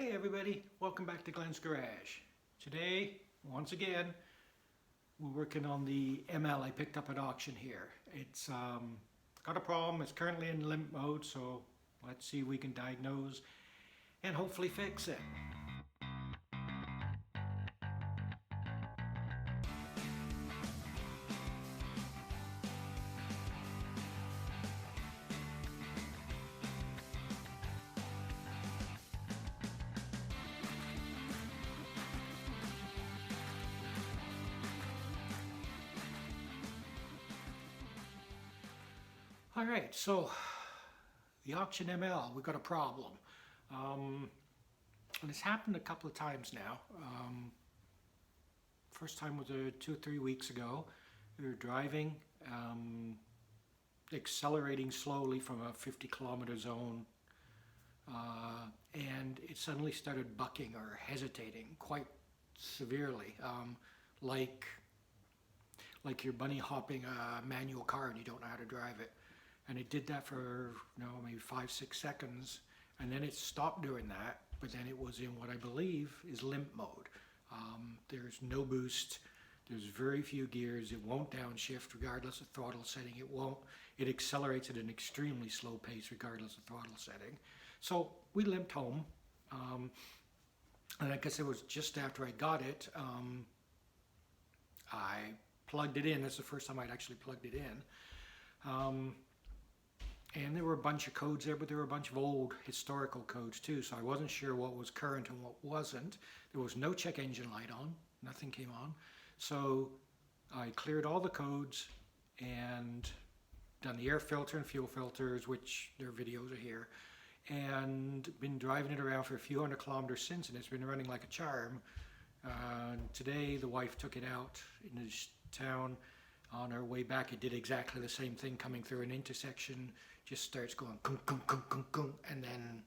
Hey everybody, welcome back to Glenn's Garage. Today, once again, we're working on the ML I picked up at auction here. It's got a problem, it's currently in limp mode, so let's see if we can diagnose and hopefully fix it. Alright, so the auction ML, we've got a problem. And it's happened a couple of times now. First time was 2 or 3 weeks ago. We were driving, accelerating slowly from a 50-kilometer zone, and it suddenly started bucking or hesitating quite severely, like you're bunny hopping a manual car and you don't know how to drive it. And it did that for maybe 5-6 seconds, and then it stopped doing that, but then it was in what I believe is limp mode. There's no boost, there's very few gears, it won't downshift regardless of throttle setting, it accelerates at an extremely slow pace regardless of throttle setting. So we limped home, and I guess it was just after I got it, I plugged it in. That's the first time I'd actually plugged it in. And there were a bunch of codes there, but there were a bunch of old historical codes too, so I wasn't sure what was current and what wasn't. There was no check engine light on, nothing came on. So I cleared all the codes and done the air filter and fuel filters, which their videos are here, and been driving it around for a few hundred kilometers since, and it's been running like a charm. Today the wife took it out in this town. On our way back, it did exactly the same thing, coming through an intersection, just starts going kung, kung, kung, kung, kung, and then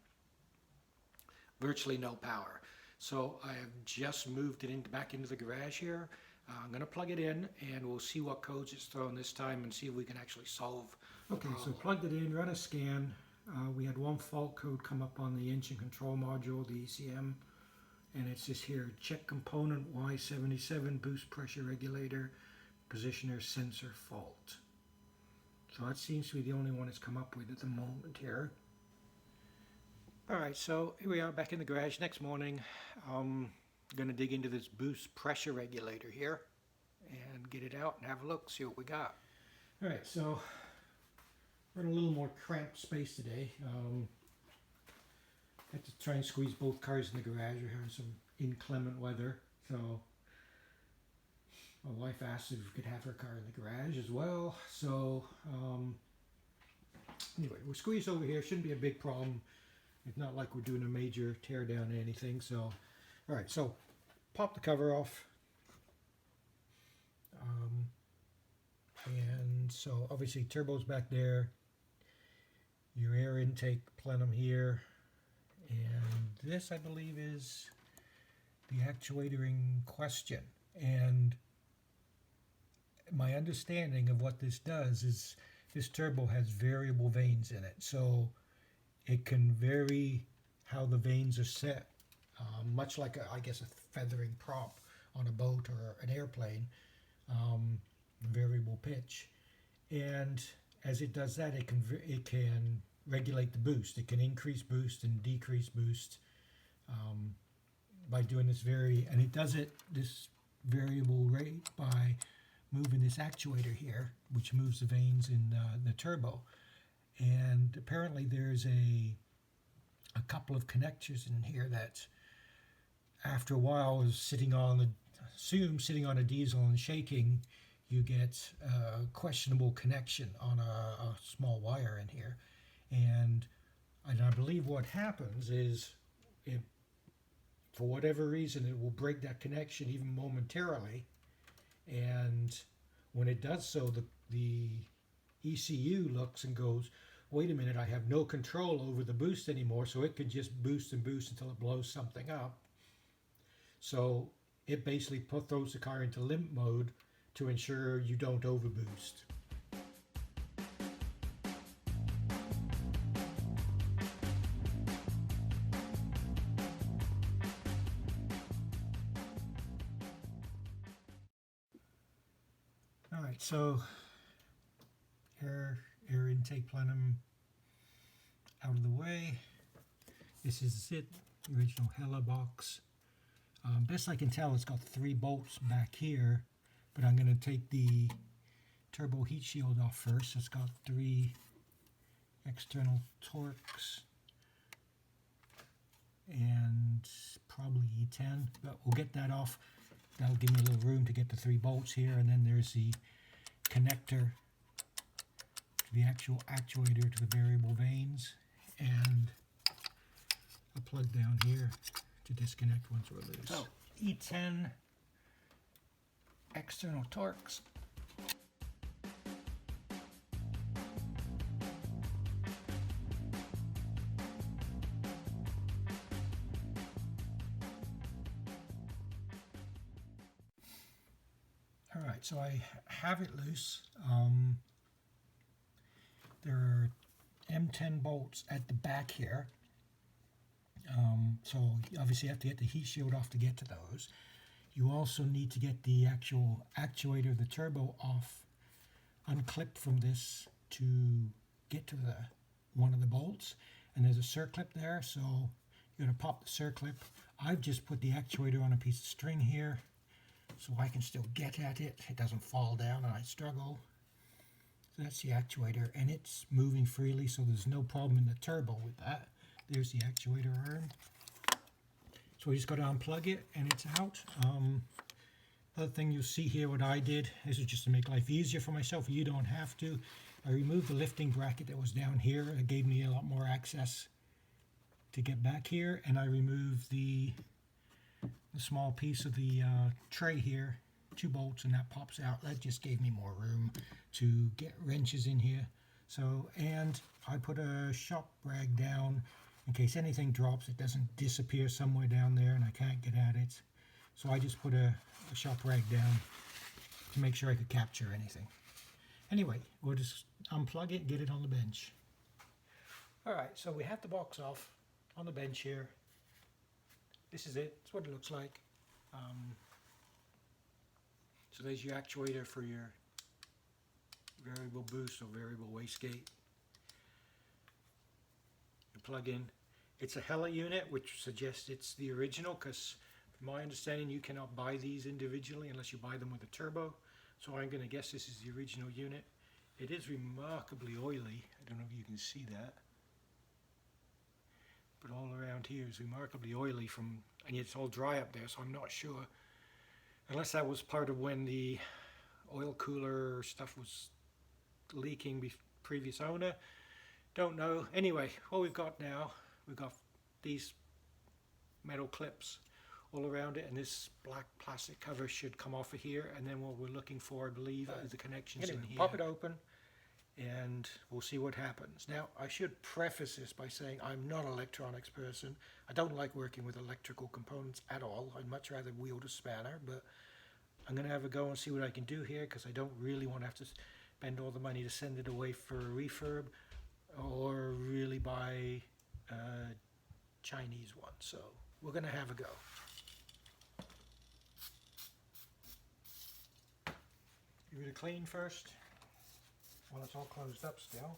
virtually no power. So I have just moved it back into the garage here. I'm going to plug it in and we'll see what codes it's throwing this time and see if we can actually solve the problem. So plugged it in, run a scan. We had one fault code come up on the engine control module, the ECM, and it's just here, check component Y77 boost pressure regulator positioner sensor fault. So that seems to be the only one it's come up with at the moment here. Alright, so here we are back in the garage next morning. I'm going to dig into this boost pressure regulator here and get it out and have a look, see what we got. Alright, so we're in a little more cramped space today. Had to try and squeeze both cars in the garage. We're having some inclement weather, so my wife asked if we could have her car in the garage as well. So anyway, we're squeezed over here. Shouldn't be a big problem. It's not like we're doing a major tear down or anything. So, all right. So, pop the cover off. And so obviously turbo's back there. Your air intake plenum here, and this I believe is the actuator in question. And my understanding of what this does is this turbo has variable vanes in it, so it can vary how the vanes are set, much like I guess a feathering prop on a boat or an airplane, variable pitch. And as it does that, it can regulate the boost. It can increase boost and decrease boost by doing this and it does this variable rate by moving this actuator here, which moves the vanes in the turbo. And apparently there's a couple of connectors in here that after a while is sitting on a diesel and shaking, you get a questionable connection on a small wire in here. And I believe what happens is, for whatever reason, it will break that connection even momentarily. And when it does so, the ECU looks and goes, wait a minute, I have no control over the boost anymore, so it can just boost and boost until it blows something up. So it basically throws the car into limp mode to ensure you don't overboost. Right, so air intake plenum out of the way. This is it, the original Hella box. Best I can tell, it's got 3 bolts back here, but I'm going to take the turbo heat shield off first. It's got 3 external Torx and probably E10, but we'll get that off. That'll give me a little room to get the 3 bolts here, and then there's the connector to the actual actuator to the variable vanes, and a plug down here to disconnect once we're loose. So E10 external Torx. Alright, so I have it loose. There are M10 bolts at the back here. So obviously you have to get the heat shield off to get to those. You also need to get the actual actuator, the turbo, off, unclipped from this to get to one of the bolts. And there's a circlip there, so you're going to pop the circlip. I've just put the actuator on a piece of string here, so I can still get at it. It doesn't fall down and I struggle. So that's the actuator, and it's moving freely, so there's no problem in the turbo with that. There's the actuator arm. So we just got to unplug it and it's out. Other thing you'll see here, what I did, this is just to make life easier for myself. You don't have to. I removed the lifting bracket that was down here. It gave me a lot more access to get back here, and I removed the small piece of the tray here, 2 bolts, and that pops out. That just gave me more room to get wrenches in here. So, and I put a shop rag down in case anything drops, it doesn't disappear somewhere down there and I can't get at it. So I just put a shop rag down to make sure I could capture anything. Anyway, we'll just unplug it and get it on the bench. Alright, so we have the box off on the bench here. This is it. It's what it looks like. So there's your actuator for your variable boost or variable wastegate. You plug in. It's a Hella unit, which suggests it's the original, because from my understanding you cannot buy these individually unless you buy them with a turbo. So I'm going to guess this is the original unit. It is remarkably oily. I don't know if you can see that. But all around here is remarkably oily, and it's all dry up there, so I'm not sure. Unless that was part of when the oil cooler stuff was leaking previous owner. Don't know. Anyway, what we've got now, we've got these metal clips all around it, and this black plastic cover should come off of here, and then what we're looking for, I believe, is the connections in here. Pop it open and we'll see what happens. Now, I should preface this by saying I'm not an electronics person. I don't like working with electrical components at all. I'd much rather wield a spanner, but I'm going to have a go and see what I can do here, because I don't really want to have to spend all the money to send it away for a refurb or really buy a Chinese one. So we're going to have a go. Give it a clean first while it's all closed up still.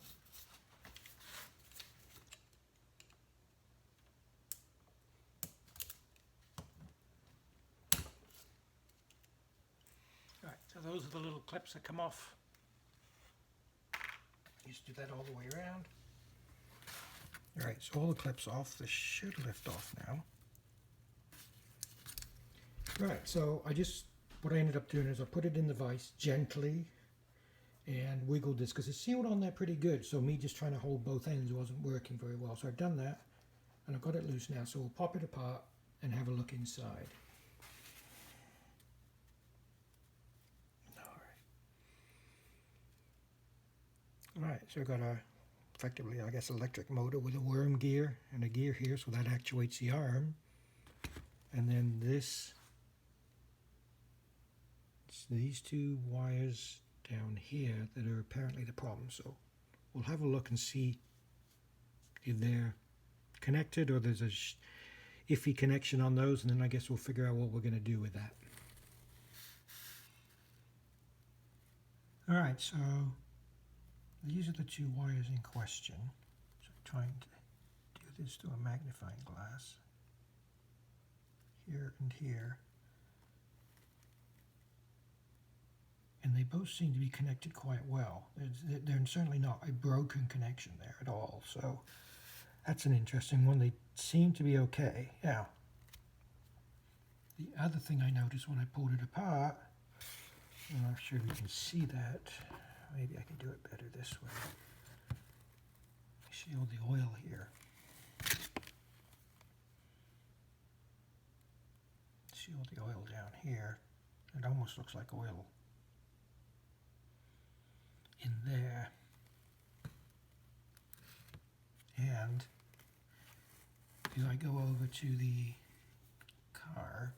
Alright, so those are the little clips that come off. Just do that all the way around. Alright, so all the clips off. This should lift off now. Right, so what I ended up doing is I put it in the vise gently and wiggled this, because it's sealed on there pretty good, so me just trying to hold both ends wasn't working very well. So I've done that and I've got it loose now, so we'll pop it apart and have a look inside. Alright, so I've got a effectively, I guess, electric motor with a worm gear and a gear here, so that actuates the arm. And then these 2 wires down here that are apparently the problem. So we'll have a look and see if they're connected or there's a iffy connection on those, and then I guess we'll figure out what we're going to do with that. Alright, so these are the two wires in question. So I'm trying to do this to a magnifying glass. Here and here. And they both seem to be connected quite well. They're certainly not a broken connection there at all. So that's an interesting one. They seem to be okay. Now, the other thing I noticed when I pulled it apart, I'm not sure if you can see that. Maybe I can do it better this way. See all the oil here. See all the oil down here. It almost looks like oil in there. And if I go over to the car,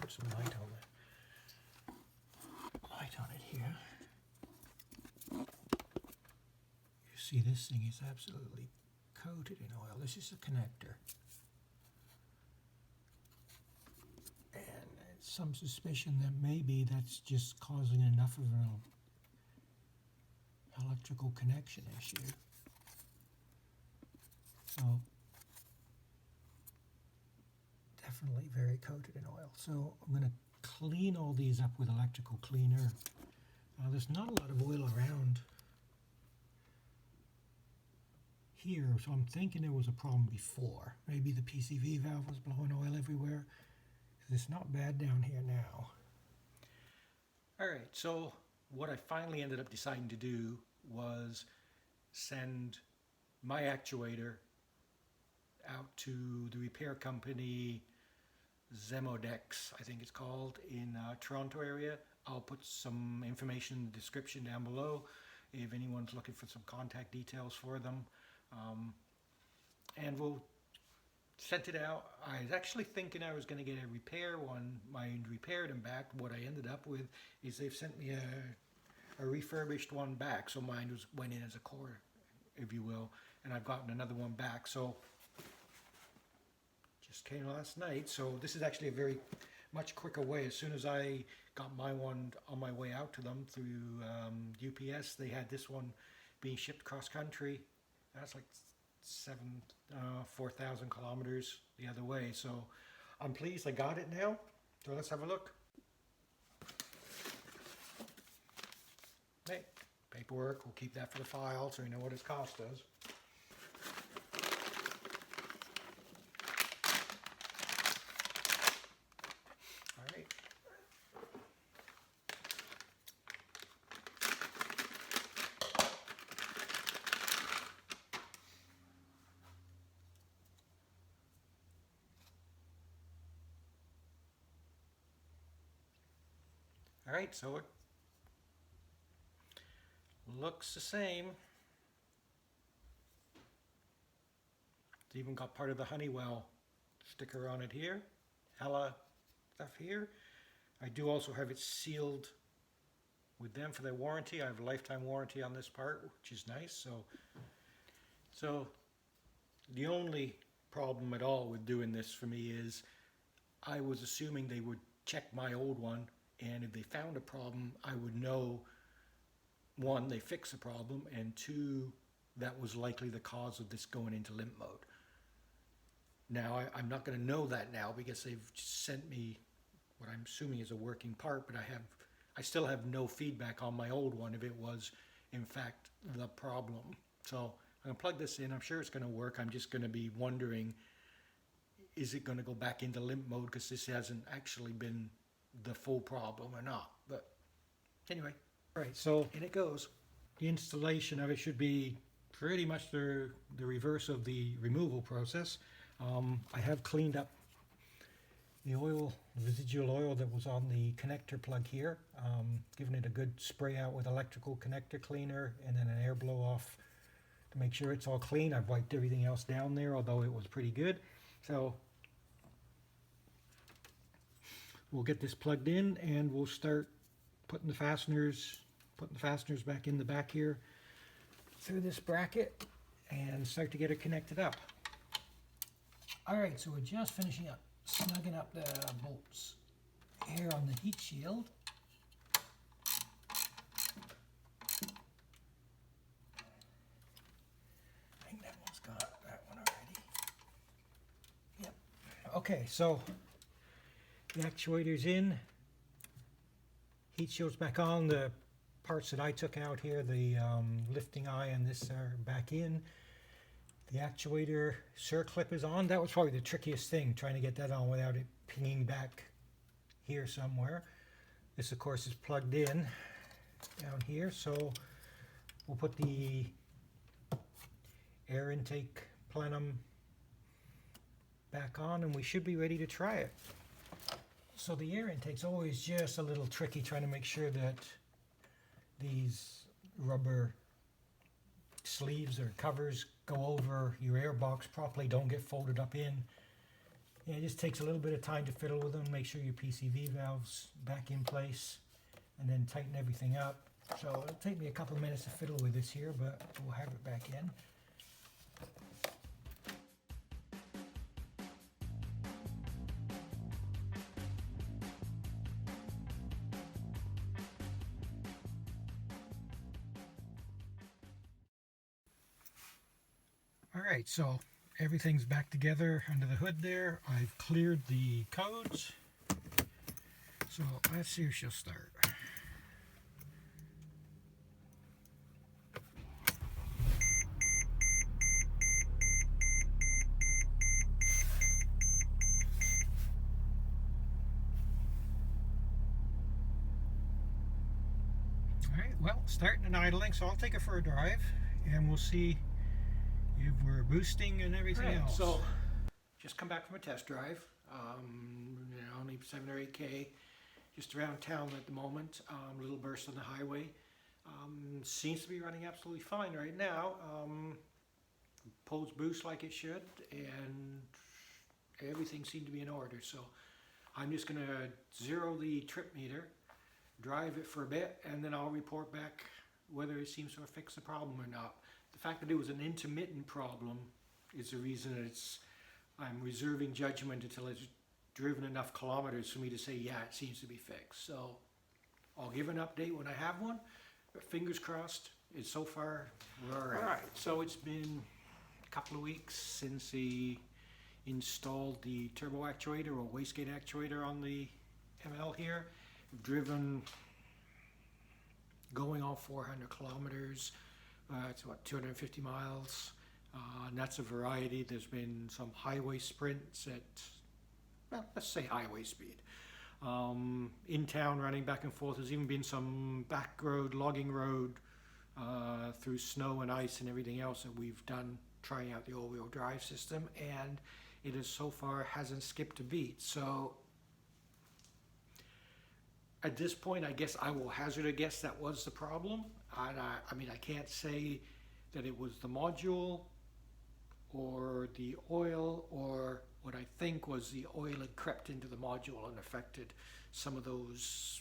put some light on it here. You see this thing is absolutely coated in oil. This is a connector. Some suspicion that maybe that's just causing enough of an electrical connection issue. So definitely very coated in oil. So I'm going to clean all these up with electrical cleaner. There's not a lot of oil around here, so I'm thinking there was a problem before. Maybe the PCV valve was blowing oil everywhere. It's not bad down here now. Alright, so what I finally ended up deciding to do was send my actuator out to the repair company Xemodex, I think it's called, in Toronto area. I'll put some information in the description down below if anyone's looking for some contact details for them. And we'll sent it out. I was actually thinking I was going to get a repair one. Mine repaired and back. What I ended up with is they've sent me a refurbished one back. So mine went in as a core, if you will, and I've gotten another one back. So just came last night. So this is actually a very much quicker way. As soon as I got my one on my way out to them through UPS, they had this one being shipped cross country. That's like 4,000 kilometers the other way. So I'm pleased I got it now. So let's have a look. Hey, paperwork, we'll keep that for the file so we know what it's cost us. All right. All right, so it looks the same. It's even got part of the Honeywell sticker on it here. Hella stuff here. I do also have it sealed with them for their warranty. I have a lifetime warranty on this part, which is nice. So the only problem at all with doing this for me is I was assuming they would check my old one, and if they found a problem, I would know, one, they fixed the problem, and two, that was likely the cause of this going into limp mode. Now, I'm not going to know that now because they've sent me what I'm assuming is a working part, but I still have no feedback on my old one if it was, in fact, the problem. So I'm going to plug this in. I'm sure it's going to work. I'm just going to be wondering, is it going to go back into limp mode because this hasn't actually been the full problem or not. But anyway, all right, so in it goes. The installation of it should be pretty much the reverse of the removal process. I have cleaned up the oil, residual oil that was on the connector plug here, given it a good spray out with electrical connector cleaner and then an air blow off to make sure it's all clean. I've wiped everything else down there, although it was pretty good. So we'll get this plugged in and we'll start putting the fasteners back in the back here through this bracket and start to get it connected up. Alright, so we're just finishing up, snugging up the bolts here on the heat shield. I think that one's got that one already. Yep. Okay, so the actuator's in, heat shield's back on, the parts that I took out here, the lifting eye and this are back in. The actuator circlip is on. That was probably the trickiest thing, trying to get that on without it pinging back here somewhere. This of course is plugged in down here, so we'll put the air intake plenum back on and we should be ready to try it. So the air intake's always just a little tricky, trying to make sure that these rubber sleeves or covers go over your air box properly, don't get folded up in. Yeah, it just takes a little bit of time to fiddle with them, make sure your PCV valve's back in place, and then tighten everything up. So it'll take me a couple of minutes to fiddle with this here, but we'll have it back in. Alright, so everything's back together under the hood there. I've cleared the codes. So let's see if she'll start. Alright, well, starting and idling, so I'll take her for a drive and we'll see if we're boosting and everything else. So, just come back from a test drive, only 7 or 8K, just around town at the moment, little burst on the highway. Seems to be running absolutely fine right now. Pulls boost like it should, and everything seemed to be in order. So I'm just going to zero the trip meter, drive it for a bit, and then I'll report back whether it seems to have fixed the problem or not. The fact that it was an intermittent problem is the reason I'm reserving judgment until it's driven enough kilometers for me to say, yeah, it seems to be fixed. So I'll give an update when I have one, but fingers crossed, it's so far, we're all right. So it's been a couple of weeks since he installed the turbo actuator or wastegate actuator on the ML here. We've driven going on 400 kilometers. It's about 250 miles, and that's a variety. There's been some highway sprints at, well, let's say highway speed. In town running back and forth. There's even been some back road, logging road, through snow and ice and everything else that we've done trying out the all-wheel drive system, and it has so far hasn't skipped a beat. So at this point, I guess I will hazard a guess that was the problem. I mean, I can't say that it was the module or the oil, or what I think was the oil had crept into the module and affected some of those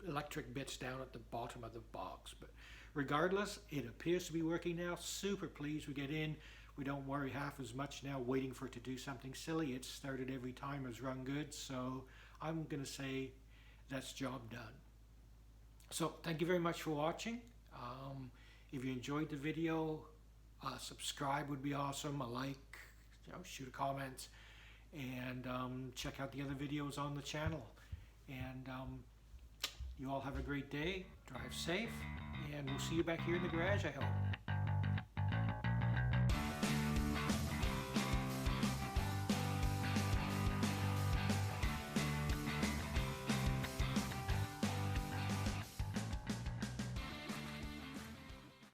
electric bits down at the bottom of the box. But regardless, it appears to be working now. Super pleased we get in. We don't worry half as much now waiting for it to do something silly. It's started every time, has run good. So I'm going to say that's job done. So thank you very much for watching. If you enjoyed the video, subscribe would be awesome. A like, shoot a comment, and check out the other videos on the channel. And you all have a great day. Drive safe, and we'll see you back here in the garage, I hope.